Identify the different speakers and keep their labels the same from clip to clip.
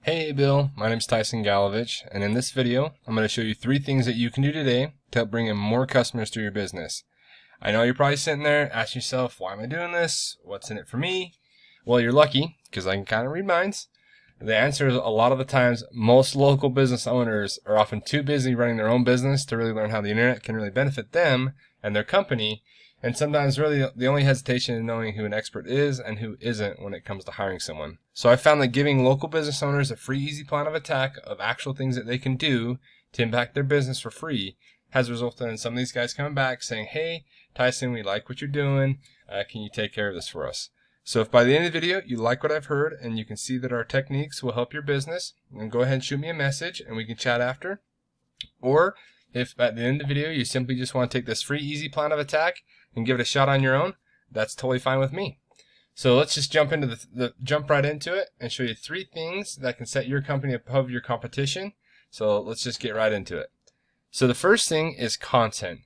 Speaker 1: Hey Bill, my name is Tyson, and in this video, I'm going to show you 3 things that you can do today to help bring in more customers to your business. I know you're probably sitting there asking yourself, why am I doing this? What's in it for me? Well, you're lucky, because I can kind of read minds. The answer is a lot of the times, most local business owners are often too busy running their own business to really learn how the internet can really benefit them and their company. And sometimes really the only hesitation is knowing who an expert is and who isn't when it comes to hiring someone. So I found that giving local business owners a free, easy plan of attack of actual things that they can do to impact their business for free has resulted in some of these guys coming back saying, hey, Tyson, we like what you're doing. Can you take care of this for us? So if by the end of the video you like what I've heard and you can see that our techniques will help your business, then go ahead and shoot me a message and we can chat after. Or if at the end of the video you simply just want to take this free, easy plan of attack and give it a shot on your own, that's totally fine with me. So let's just jump into jump right into it and show you 3 things that can set your company above your competition. So let's just get right into it. So the first thing is content.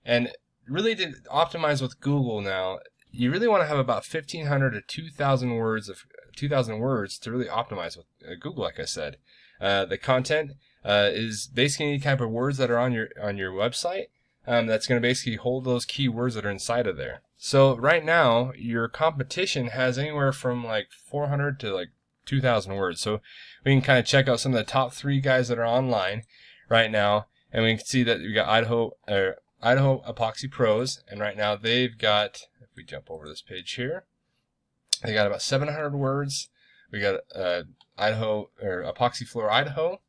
Speaker 1: And really to optimize with Google now, you really want to have about 1,500 to 2,000 words to really optimize with Google, like I said. The content is basically any type of words that are on your website. That's going to basically hold those keywords that are inside of there. So right now, your competition has anywhere from like 400 to like 2,000 words. So we can kind of check out some of the top 3 guys that are online right now, and we can see that we got Idaho Epoxy Pros, and right now they've got, if we jump over this page here, they got about 700 words. We got Idaho or Epoxy Floor Idaho,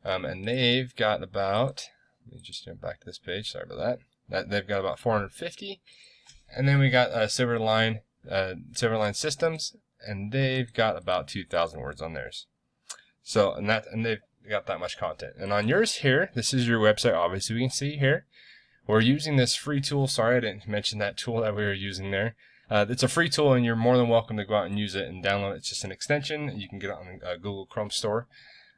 Speaker 1: and they've got about, let me just jump back to this page. Sorry about that. They've got about 450, and then we got Silverline Systems, and they've got about 2,000 words on theirs. So and they've got that much content. And on yours here, this is your website. Obviously, we can see here we're using this free tool. Sorry, I didn't mention that tool that we were using there. It's a free tool, and you're more than welcome to go out and use it and download it. It's just an extension. You can get it on the Google Chrome store.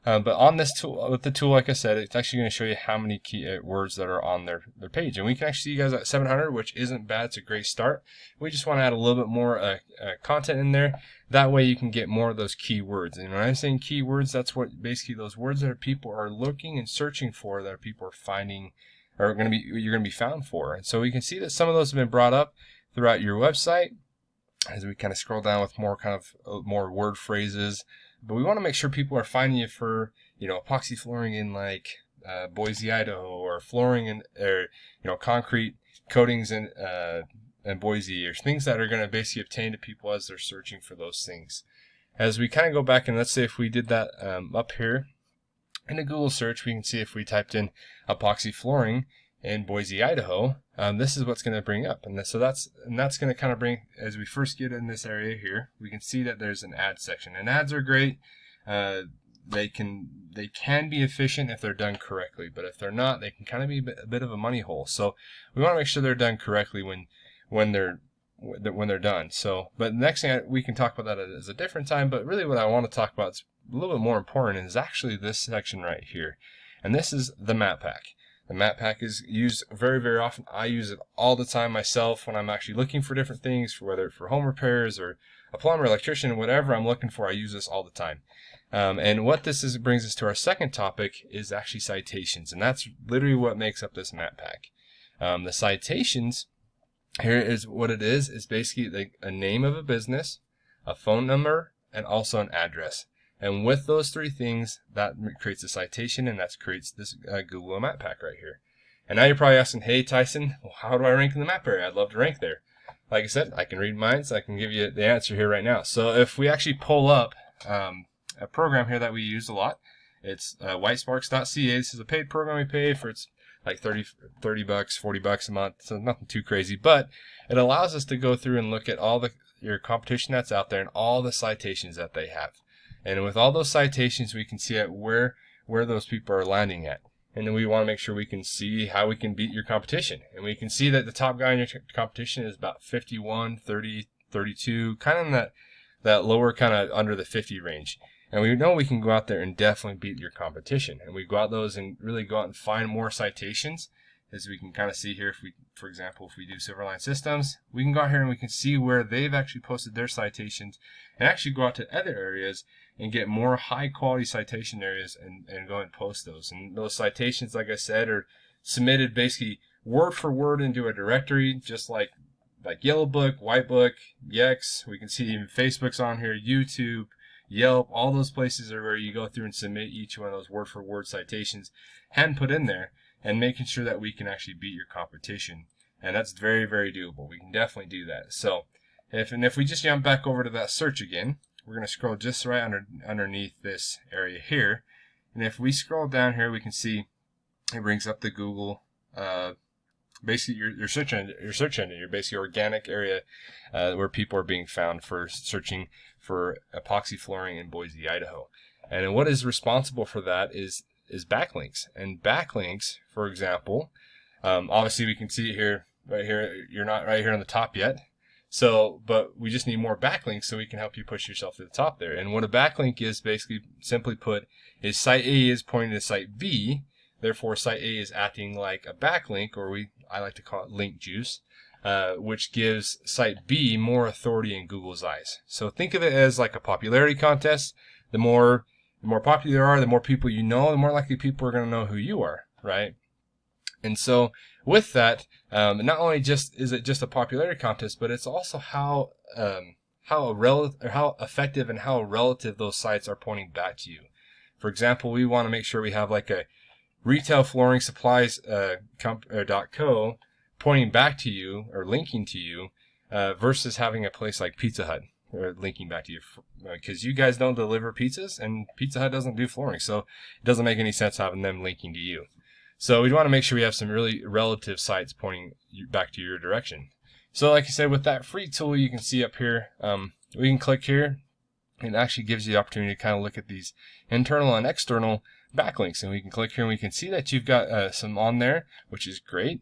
Speaker 1: But on this tool, with the tool, like I said, it's actually going to show you how many key words that are on their page. And we can actually see you guys at 700, which isn't bad. It's a great start. We just want to add a little bit more content in there. That way you can get more of those keywords. And when I'm saying keywords, that's what basically those words that people are looking and searching for, that people are finding, are going to be, you're going to be found for. And so we can see that some of those have been brought up throughout your website as we kind of scroll down with more more word phrases. But we want to make sure people are finding you for, epoxy flooring in like Boise, Idaho, or flooring in, or concrete coatings in Boise, or things that are going to basically obtain to people as they're searching for those things. As we kind of go back and let's say if we did that up here in a Google search, we can see if we typed in epoxy flooring in Boise, Idaho, this is what's going to bring up, and so that's going to kind of bring, as we first get in this area here, we can see that there's an ad section, and ads are great. They can be efficient if they're done correctly, but if they're not, they can kind of be a bit of a money hole. So we want to make sure they're done correctly when they're done. So, but the next thing we can talk about that as a different time. But really, what I want to talk about is a little bit more important is actually this section right here, and this is the map pack. The map pack is used very, very often. I use it all the time myself when I'm actually looking for different things, whether for home repairs or a plumber, electrician, whatever I'm looking for. I use this all the time. And what this is brings us to our second topic is actually citations, and that's literally what makes up this map pack. The citations here is what it is basically a name of a business, a phone number, and also an address. And with those 3 things, that creates a citation, and that creates this Google map pack right here. And now you're probably asking, hey, Tyson, well, how do I rank in the map area? I'd love to rank there. Like I said, I can read minds. I can give you the answer here right now. So if we actually pull up a program here that we use a lot, it's whitesparks.ca. This is a paid program we pay for. It's like $30 bucks, $40 a month, so nothing too crazy. But it allows us to go through and look at all your competition that's out there and all the citations that they have. And with all those citations, we can see at where those people are landing at. And then we want to make sure we can see how we can beat your competition. And we can see that the top guy in your competition is about 51, 30, 32, kind of in that lower kind of under the 50 range. And we know we can go out there and definitely beat your competition. And we go out those and really go out and find more citations. As we can kind of see here, if we, for example, if we do Silverline Systems, we can go out here and we can see where they've actually posted their citations and actually go out to other areas and get more high quality citation areas and go ahead and post those. And those citations, like I said, are submitted basically word for word into a directory, just like Yellow Book, White Book, Yext. We can see even Facebook's on here, YouTube, Yelp. All those places are where you go through and submit each one of those word for word citations, hand put in there, and making sure that we can actually beat your competition. And that's very, very doable. We can definitely do that. So if we just jump back over to that search again, we're going to scroll just right underneath this area here. And if we scroll down here, we can see it brings up the Google, basically your search engine, your basically organic area where people are being found for searching for epoxy flooring in Boise, Idaho. And what is responsible for that is backlinks. And backlinks, for example, obviously we can see it here, right here. You're not right here on the top yet. So, but we just need more backlinks so we can help you push yourself to the top there. And what a backlink is, basically, simply put, is site A is pointing to site B. Therefore, site A is acting like a backlink, or I like to call it link juice, which gives site B more authority in Google's eyes. So think of it as like a popularity contest. The more popular you are, the more people you know, the more likely people are going to know who you are, right? And so with that, not only is it just a popularity contest, but it's also how effective and how relative those sites are pointing back to you. For example, we want to make sure we have like a retail flooring supplies .co pointing back to you or linking to you versus having a place like Pizza Hut or linking back to you, because you guys don't deliver pizzas and Pizza Hut doesn't do flooring, so it doesn't make any sense having them linking to you. So we want to make sure we have some really relative sites pointing back to your direction. So like I said, with that free tool, you can see up here, we can click here, and it actually gives you the opportunity to kind of look at these internal and external backlinks. And we can click here and we can see that you've got some on there, which is great.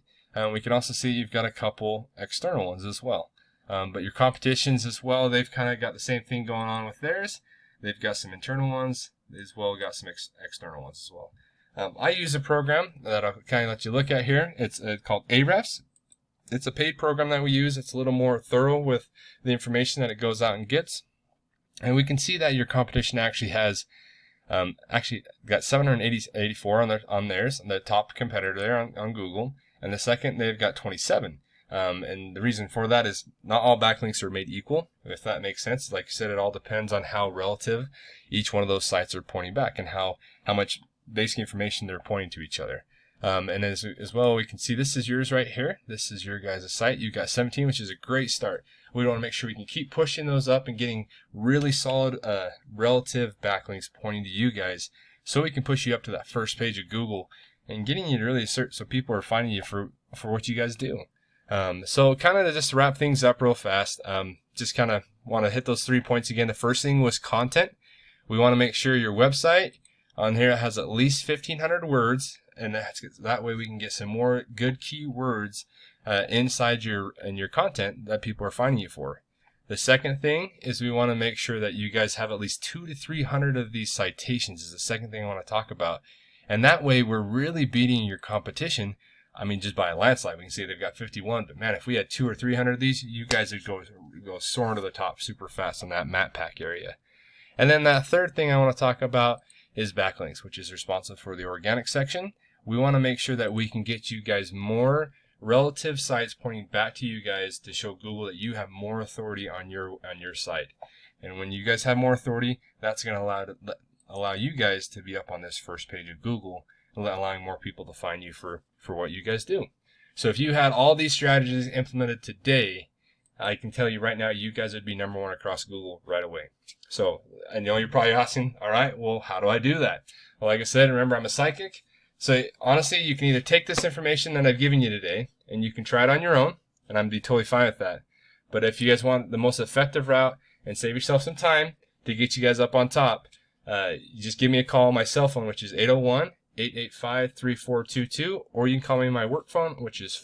Speaker 1: We can also see you've got a couple external ones as well. But your competitions as well, they've kind of got the same thing going on with theirs. They've got some internal ones as well, got some external ones as well. I use a program that I'll kind of let you look at here. It's called Ahrefs. It's a paid program that we use. It's a little more thorough with the information that it goes out and gets. And we can see that your competition actually has got 784 on theirs, the top competitor there on Google. And the second, they've got 27. And the reason for that is not all backlinks are made equal, if that makes sense. Like I said, it all depends on how relative each one of those sites are pointing back and how much basic information they're pointing to each other. And as well, we can see this is yours right here. This is your guys' site. You've got 17, which is a great start. We want to make sure we can keep pushing those up and getting really solid relative backlinks pointing to you guys, so we can push you up to that first page of Google and getting you to really search, so people are finding you for what you guys do. So kind of just to wrap things up real fast, just kind of want to hit those 3 points again. The first thing was content. We want to make sure your website on here has at least 1,500 words, and that way we can get some more good keywords inside your content that people are finding you for. The second thing is we want to make sure that you guys have at least 200 to 300 of these citations is the second thing I want to talk about. And that way we're really beating your competition. I mean, just by a landslide. We can see they've got 51, but man, if we had 200 or 300 of these, you guys would go soaring to the top super fast on that map pack area. And then that third thing I want to talk about is backlinks, which is responsible for the organic section. We want to make sure that we can get you guys more relative sites pointing back to you guys to show Google that you have more authority on your site. And when you guys have more authority, that's going to allow you guys to be up on this first page of Google, allowing more people to find you for what you guys do. So if you had all these strategies implemented today, I can tell you right now, you guys would be number one across Google right away. So I know you're probably asking, all right, well, how do I do that? Well, like I said, remember, I'm a psychic. So honestly, you can either take this information that I've given you today and you can try it on your own, and I'd be totally fine with that. But if you guys want the most effective route and save yourself some time to get you guys up on top, you just give me a call on my cell phone, which is 801-885-3422, or you can call me on my work phone, which is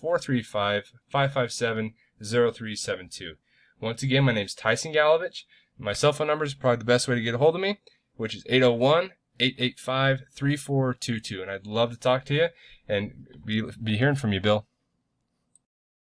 Speaker 1: 435-557-0372. Once again, my name's Tyson Galovich. My cell phone number is probably the best way to get a hold of me, which is 801-885-3422. And I'd love to talk to you and be hearing from you, Bill.